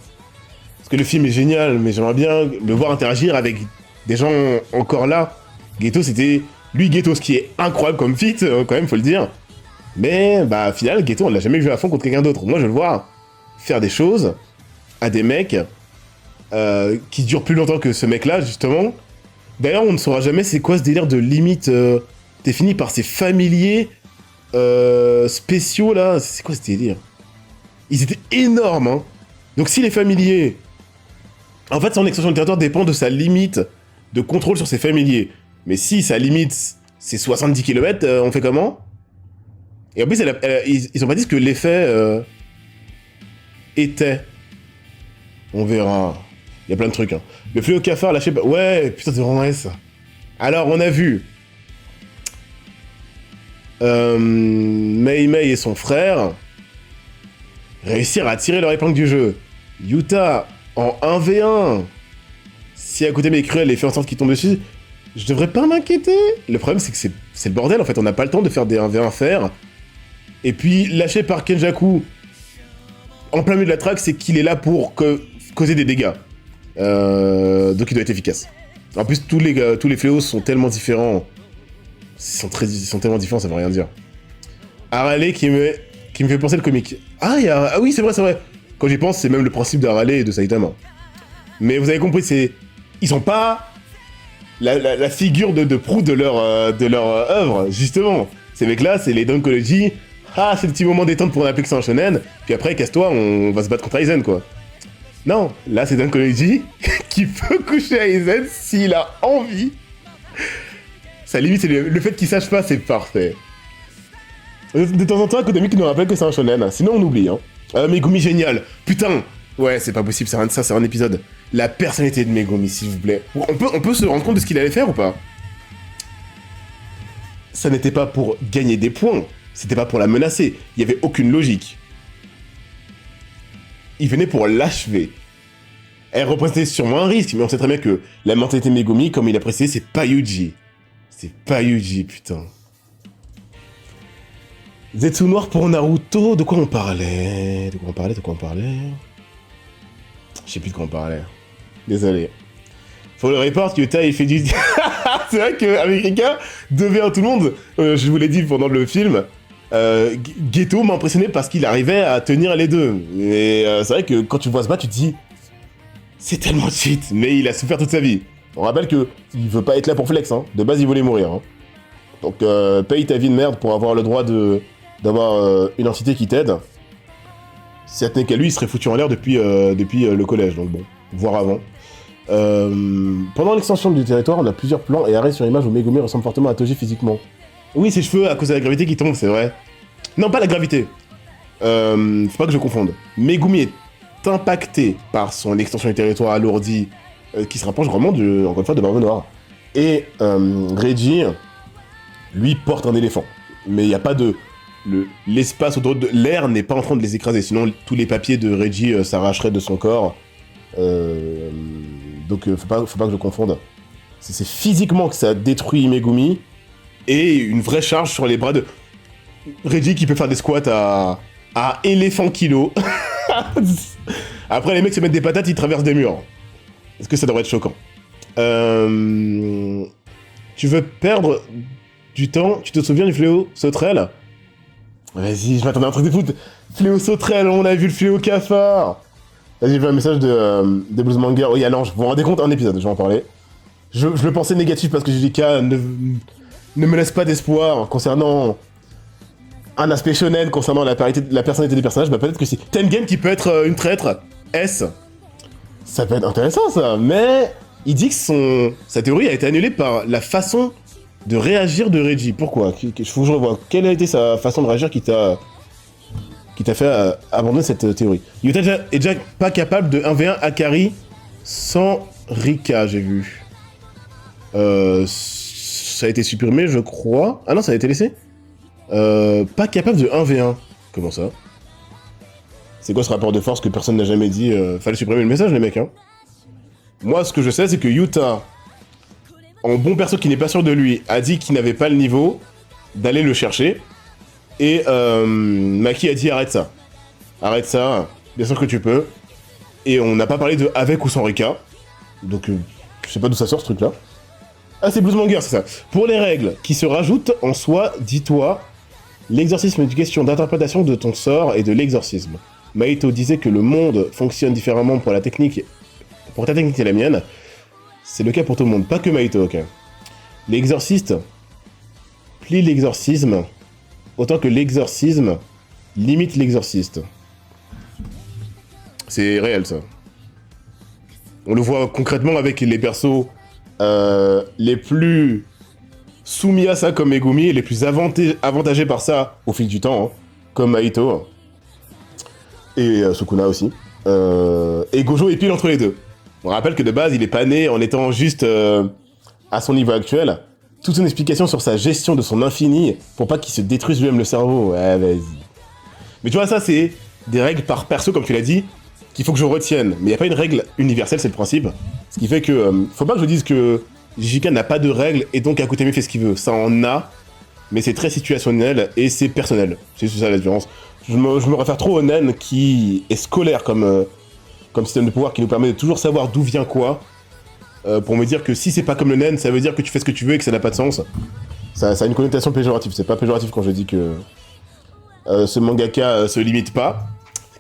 Parce que le film est génial, mais j'aimerais bien le voir interagir avec des gens encore là. Geto, c'était... Lui, Geto, ce qui est incroyable comme feat, quand même, faut le dire. Mais, bah, au final, Geto, on l'a jamais vu à fond contre quelqu'un d'autre. Moi, je veux le voir faire des choses à des mecs qui durent plus longtemps que ce mec-là, justement. D'ailleurs, on ne saura jamais c'est quoi ce délire de limite défini par ses familiers... spéciaux là, c'est quoi ce délire? Ils étaient énormes, hein. Donc si les familiers... En fait, son extension de territoire dépend de sa limite de contrôle sur ses familiers. Mais si sa limite, c'est 70 km, on fait comment? Et en plus, ils ont pas dit ce que l'effet était. On verra. Il y a plein de trucs, hein. Le fléau cafard lâché... Ouais, putain, c'est vraiment ça. Alors, on a vu... Mei Mei et son frère réussir à tirer leur épingle du jeu. Yuta en 1v1. Si à côté mes cruels et fait en sorte qu'ils tombent dessus, je devrais pas m'inquiéter. Le problème c'est que c'est le bordel en fait, on n'a pas le temps de faire des 1v1 faire. Et puis lâché par Kenjaku en plein milieu de la track, c'est qu'il est là pour causer des dégâts. Donc il doit être efficace. En plus tous les fléaux sont tellement différents. Ils sont tellement différents, ça veut rien dire. Harale qui me fait penser le comique. Ah oui, c'est vrai. Quand j'y pense, c'est même le principe d'Harale et de Saitama. Mais vous avez compris, ils sont pas la figure de proue de leur œuvre, justement. Ces mecs-là, c'est les Dankology. Ah, c'est le petit moment détente pour appeler que c'est un shonen. Puis après, casse-toi, on va se battre contre Aizen, quoi. Non, là, c'est Dankology qui peut coucher Aizen s'il a envie. Sa limite, c'est le fait qu'il sache pas, c'est parfait. De temps en temps, Kodami qui nous rappelle que c'est un shonen, sinon on oublie, hein. Megumi génial, putain. Ouais, c'est pas possible, c'est un épisode. La personnalité de Megumi, s'il vous plaît. On peut se rendre compte de ce qu'il allait faire ou pas? Ça n'était pas pour gagner des points, c'était pas pour la menacer, il y avait aucune logique. Il venait pour l'achever. Elle représentait sûrement un risque, mais on sait très bien que la mentalité de Megumi, comme il a précisé, c'est pas Yuji. C'est pas Yuji, putain. Zetsu noir pour Naruto, de quoi on parlait? Je sais plus de quoi on parlait. Désolé. Pour le report, Yuta, il fait du... C'est vrai qu'avec Rika, devient tout le monde, je vous l'ai dit pendant le film, Geto m'a impressionné parce qu'il arrivait à tenir les deux. Et c'est vrai que quand tu vois ce battre, tu te dis, c'est tellement cheat, mais il a souffert toute sa vie. On rappelle que il veut pas être là pour flex, hein. De base il voulait mourir. Hein. Donc paye ta vie de merde pour avoir le droit d'avoir une entité qui t'aide. Si ça tenait qu'à lui, il serait foutu en l'air depuis le collège, donc bon, voire avant. Pendant l'extension du territoire, on a plusieurs plans et arrêts sur image où Megumi ressemble fortement à Toji physiquement. Oui, ses cheveux à cause de la gravité qui tombe, c'est vrai. Non, pas la gravité. Faut pas que je confonde. Megumi est impacté par son extension du territoire alourdie qui se rapproche vraiment, encore une fois, de Barbe Noire. Et Reggie, lui, porte un éléphant. Mais il n'y a pas de... L'espace autour de l'air n'est pas en train de les écraser, sinon tous les papiers de Reggie s'arracheraient de son corps. Donc faut pas que je confonde. C'est physiquement que ça détruit Megumi et une vraie charge sur les bras de Reggie qui peut faire des squats à éléphant kilo. Après les mecs se mettent des patates, ils traversent des murs. Est-ce que ça devrait être choquant? Tu veux perdre du temps? Tu te souviens du fléau sauterelle? Vas-y, je m'attendais à un truc de foot. Fléau sauterelle, on a vu le fléau cafard. Vas-y, j'ai vu un message de Blues Manga. Oh, il y a l'ange. Vous vous rendez compte? Un épisode, je vais en parler. Je le pensais négatif parce que Judika ne me laisse pas d'espoir concernant un aspect shonen, concernant la personnalité des personnages. Bah peut-être que c'est Tengen qui peut être une traître. Ça peut être intéressant ça, mais il dit que sa théorie a été annulée par la façon de réagir de Reggie. Pourquoi? Faut que je revoie. Quelle a été sa façon de réagir qui t'a fait abandonner cette théorie? Yuta est déjà pas capable de 1v1 Akari sans Rika, j'ai vu. Ça a été supprimé, je crois. Ah non, ça a été laissé. Pas capable de 1v1. Comment ça? C'est quoi ce rapport de force que personne n'a jamais dit? Fallait supprimer le message, les mecs, hein. Moi, ce que je sais, c'est que Yuta, en bon perso qui n'est pas sûr de lui, a dit qu'il n'avait pas le niveau d'aller le chercher. Et Maki a dit arrête ça. Arrête ça, bien sûr que tu peux. Et on n'a pas parlé de avec ou sans Rika. Donc je sais pas d'où ça sort ce truc là. Ah c'est Blues Manga, c'est ça. Pour les règles qui se rajoutent en soi, dis-toi, l'exorcisme est une question d'interprétation de ton sort et de l'exorcisme. Maito disait que le monde fonctionne différemment pour ta technique et la mienne. C'est le cas pour tout le monde, pas que Maito, ok. L'exorciste plie l'exorcisme autant que l'exorcisme limite l'exorciste. C'est réel, ça. On le voit concrètement avec les persos les plus soumis à ça, comme Megumi, et les plus avantagés par ça au fil du temps, hein, comme Maito. Et Sukuna aussi. Et Gojo est pile entre les deux. On rappelle que de base, il est pas né en étant juste à son niveau actuel. Toute une explication sur sa gestion de son infini pour pas qu'il se détruise lui-même le cerveau. Ouais, vas-y. Mais tu vois, ça, c'est des règles par perso, comme tu l'as dit, qu'il faut que je retienne. Mais il n'y a pas une règle universelle, c'est le principe. Ce qui fait que... faut pas que je dise que Jika n'a pas de règles et donc Akutami fait ce qu'il veut. Ça en a, mais c'est très situationnel et c'est personnel. C'est ça la différence. Je me réfère trop au Nen qui est scolaire comme système de pouvoir qui nous permet de toujours savoir d'où vient quoi. Pour me dire que si c'est pas comme le Nen, ça veut dire que tu fais ce que tu veux et que ça n'a pas de sens. Ça a une connotation péjorative. C'est pas péjoratif quand je dis que ce mangaka se limite pas.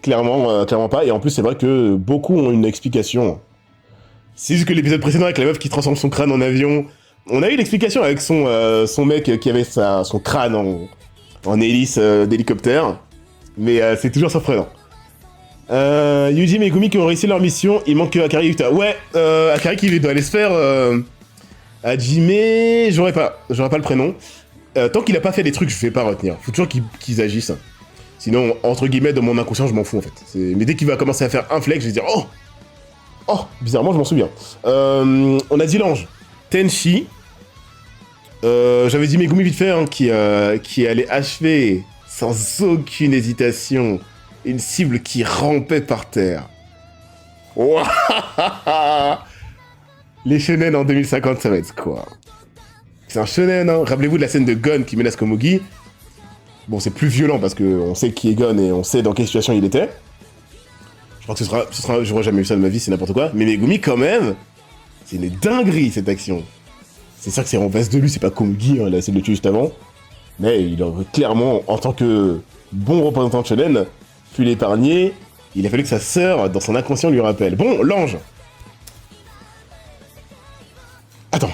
Clairement pas. Et en plus, c'est vrai que beaucoup ont une explication. C'est juste que l'épisode précédent avec la meuf qui transforme son crâne en avion, on a eu l'explication avec son mec qui avait son crâne en hélice d'hélicoptère. Mais c'est toujours surprenant. Yuji et Megumi qui ont réussi leur mission, il manque Akari et Yuta. Ouais, Akari qui doit aller se faire Hajime, j'aurais pas le prénom. Tant qu'il a pas fait des trucs, je vais pas retenir. Faut toujours qu'ils agissent. Sinon, entre guillemets, dans mon inconscient, je m'en fous en fait. Mais dès qu'il va commencer à faire un flex, je vais dire oh, bizarrement, je m'en souviens. On a dit l'ange. Tenchi. J'avais dit Megumi vite fait, hein, qui allait achever sans aucune hésitation une cible qui rampait par terre. Ouah. Les shonen en 2050, ça va être quoi? C'est un shonen, hein. Rappelez-vous de la scène de Gon qui menace Komugi. Bon, c'est plus violent parce qu'on sait qui est Gon et on sait dans quelle situation il était. Je crois que ce sera j'aurais jamais vu ça de ma vie, c'est n'importe quoi. Mais Megumi, quand même, C'est une dinguerie, cette action. C'est sûr que c'est en face de lui, c'est pas comme Guy, hein, il a essayé de le tuer juste avant. Mais il aurait clairement, en tant que bon représentant de shonen, pu l'épargner. Il a fallu que sa sœur, dans son inconscient, lui rappelle. Bon, l'ange. Attends.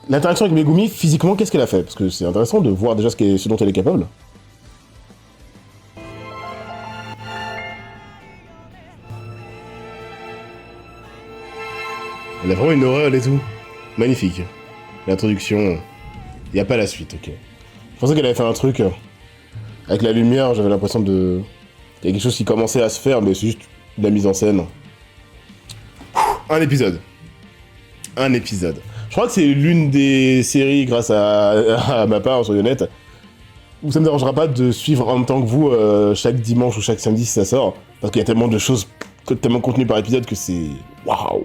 L'interaction avec Megumi, physiquement, qu'est-ce qu'elle a fait? Parce que c'est intéressant de voir déjà ce dont elle est capable. Elle a vraiment une auréole et tout. Magnifique. L'introduction. Il n'y a pas la suite, ok. Je pensais qu'elle avait fait un truc. Avec la lumière, j'avais l'impression de... Il y a quelque chose qui commençait à se faire, mais c'est juste de la mise en scène. Un épisode. Un épisode. Je crois que c'est l'une des séries, grâce à ma part, soyons honnêtes, où ça me dérangera pas de suivre en même temps que vous chaque dimanche ou chaque samedi si ça sort. Parce qu'il y a tellement de choses, tellement de contenu par épisode que c'est... Waouh.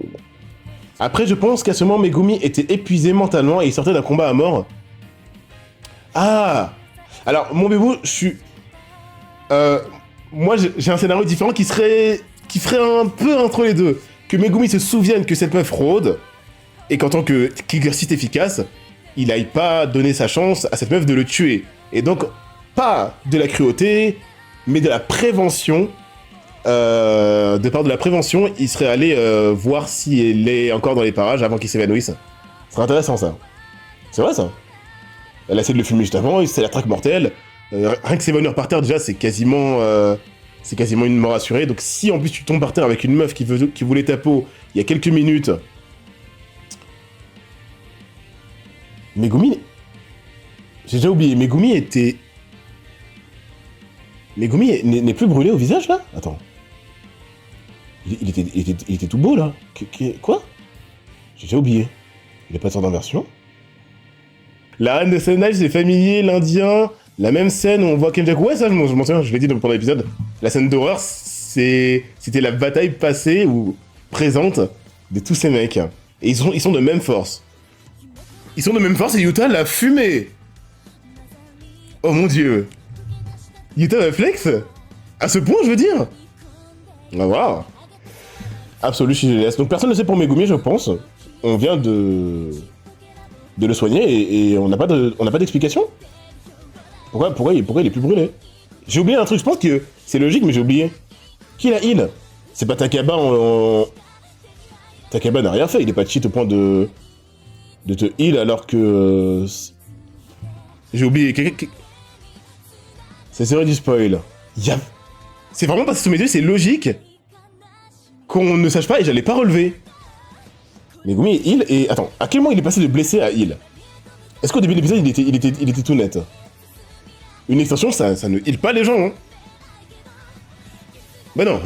Après, je pense qu'à ce moment, Megumi était épuisé mentalement et il sortait d'un combat à mort. Ah. Alors, mon bébou, je suis... moi, j'ai un scénario différent qui ferait un peu entre les deux. Que Megumi se souvienne que cette meuf rôde, et qu'en tant qu'exercice efficace, il aille pas donner sa chance à cette meuf de le tuer. Et donc, pas de la cruauté, mais de la prévention. De part de la prévention, il serait allé voir si elle est encore dans les parages avant qu'il s'évanouisse. Ce serait intéressant, ça. C'est vrai, ça. Elle a essayé de le filmer juste avant, c'est la traque mortelle. Rien que s'évanouir par terre, déjà, c'est quasiment une mort assurée. Donc si en plus tu tombes par terre avec une meuf qui voulait ta peau il y a quelques minutes... Megumi... J'ai déjà oublié, Megumi n'est plus brûlé au visage, là? Attends. Il était tout beau, là. Quoi? J'ai déjà oublié. Il a pas de sorte d'inversion. La reine de Senai, c'est familier, l'Indien... La même scène où on voit Kenjaku, ouais ça je m'en souviens, je l'ai dit pendant l'épisode. La scène d'horreur, c'était la bataille passée ou présente de tous ces mecs. Et ils sont de même force. Ils sont de même force et Yuta l'a fumé. Oh mon dieu. Yuta va flex? À ce point je veux dire. On va voir. Absolu laisse. Donc personne ne sait pour Megumi je pense. On vient de le soigner et on n'a pas d'explication. Pourquoi il est plus brûlé? J'ai oublié un truc, je pense que c'est logique, mais j'ai oublié. Qui l'a heal? C'est pas Takaba Takaba n'a rien fait, il est pas cheat au point de te heal alors que... J'ai oublié... C'est série du spoil. C'est vraiment passé sous mes yeux, c'est logique qu'on ne sache pas et j'allais pas relever. Megumi heal et... Attends, à quel moment il est passé de blessé à heal? Est-ce qu'au début de l'épisode il était tout net? Une extension, ça ne heal pas les gens, hein. Bah non.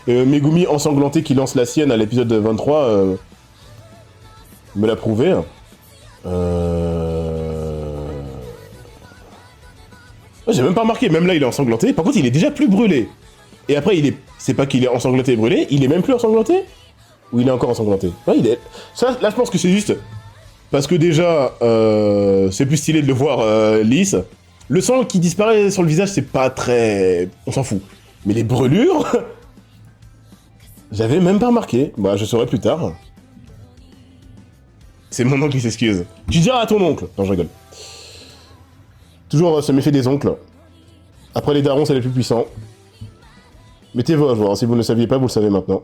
Megumi ensanglanté qui lance la sienne à l'épisode 23 me l'a prouvé. J'ai même pas remarqué, même là il est ensanglanté. Par contre, il est déjà plus brûlé. Et après, c'est pas qu'il est ensanglanté et brûlé, il est même plus ensanglanté? Ou il est encore ensanglanté? Ouais, ça, là, je pense que c'est juste parce que déjà, c'est plus stylé de le voir lisse. Le sang qui disparaît sur le visage, c'est pas très... On s'en fout. Mais les brûlures... J'avais même pas remarqué. Bah, je saurai plus tard. C'est mon oncle qui s'excuse. Tu diras à ton oncle. Non, je rigole. Toujours se méfier des oncles. Après les darons, c'est les plus puissants. Mettez-vous à jour. Si vous ne le saviez pas, vous le savez maintenant.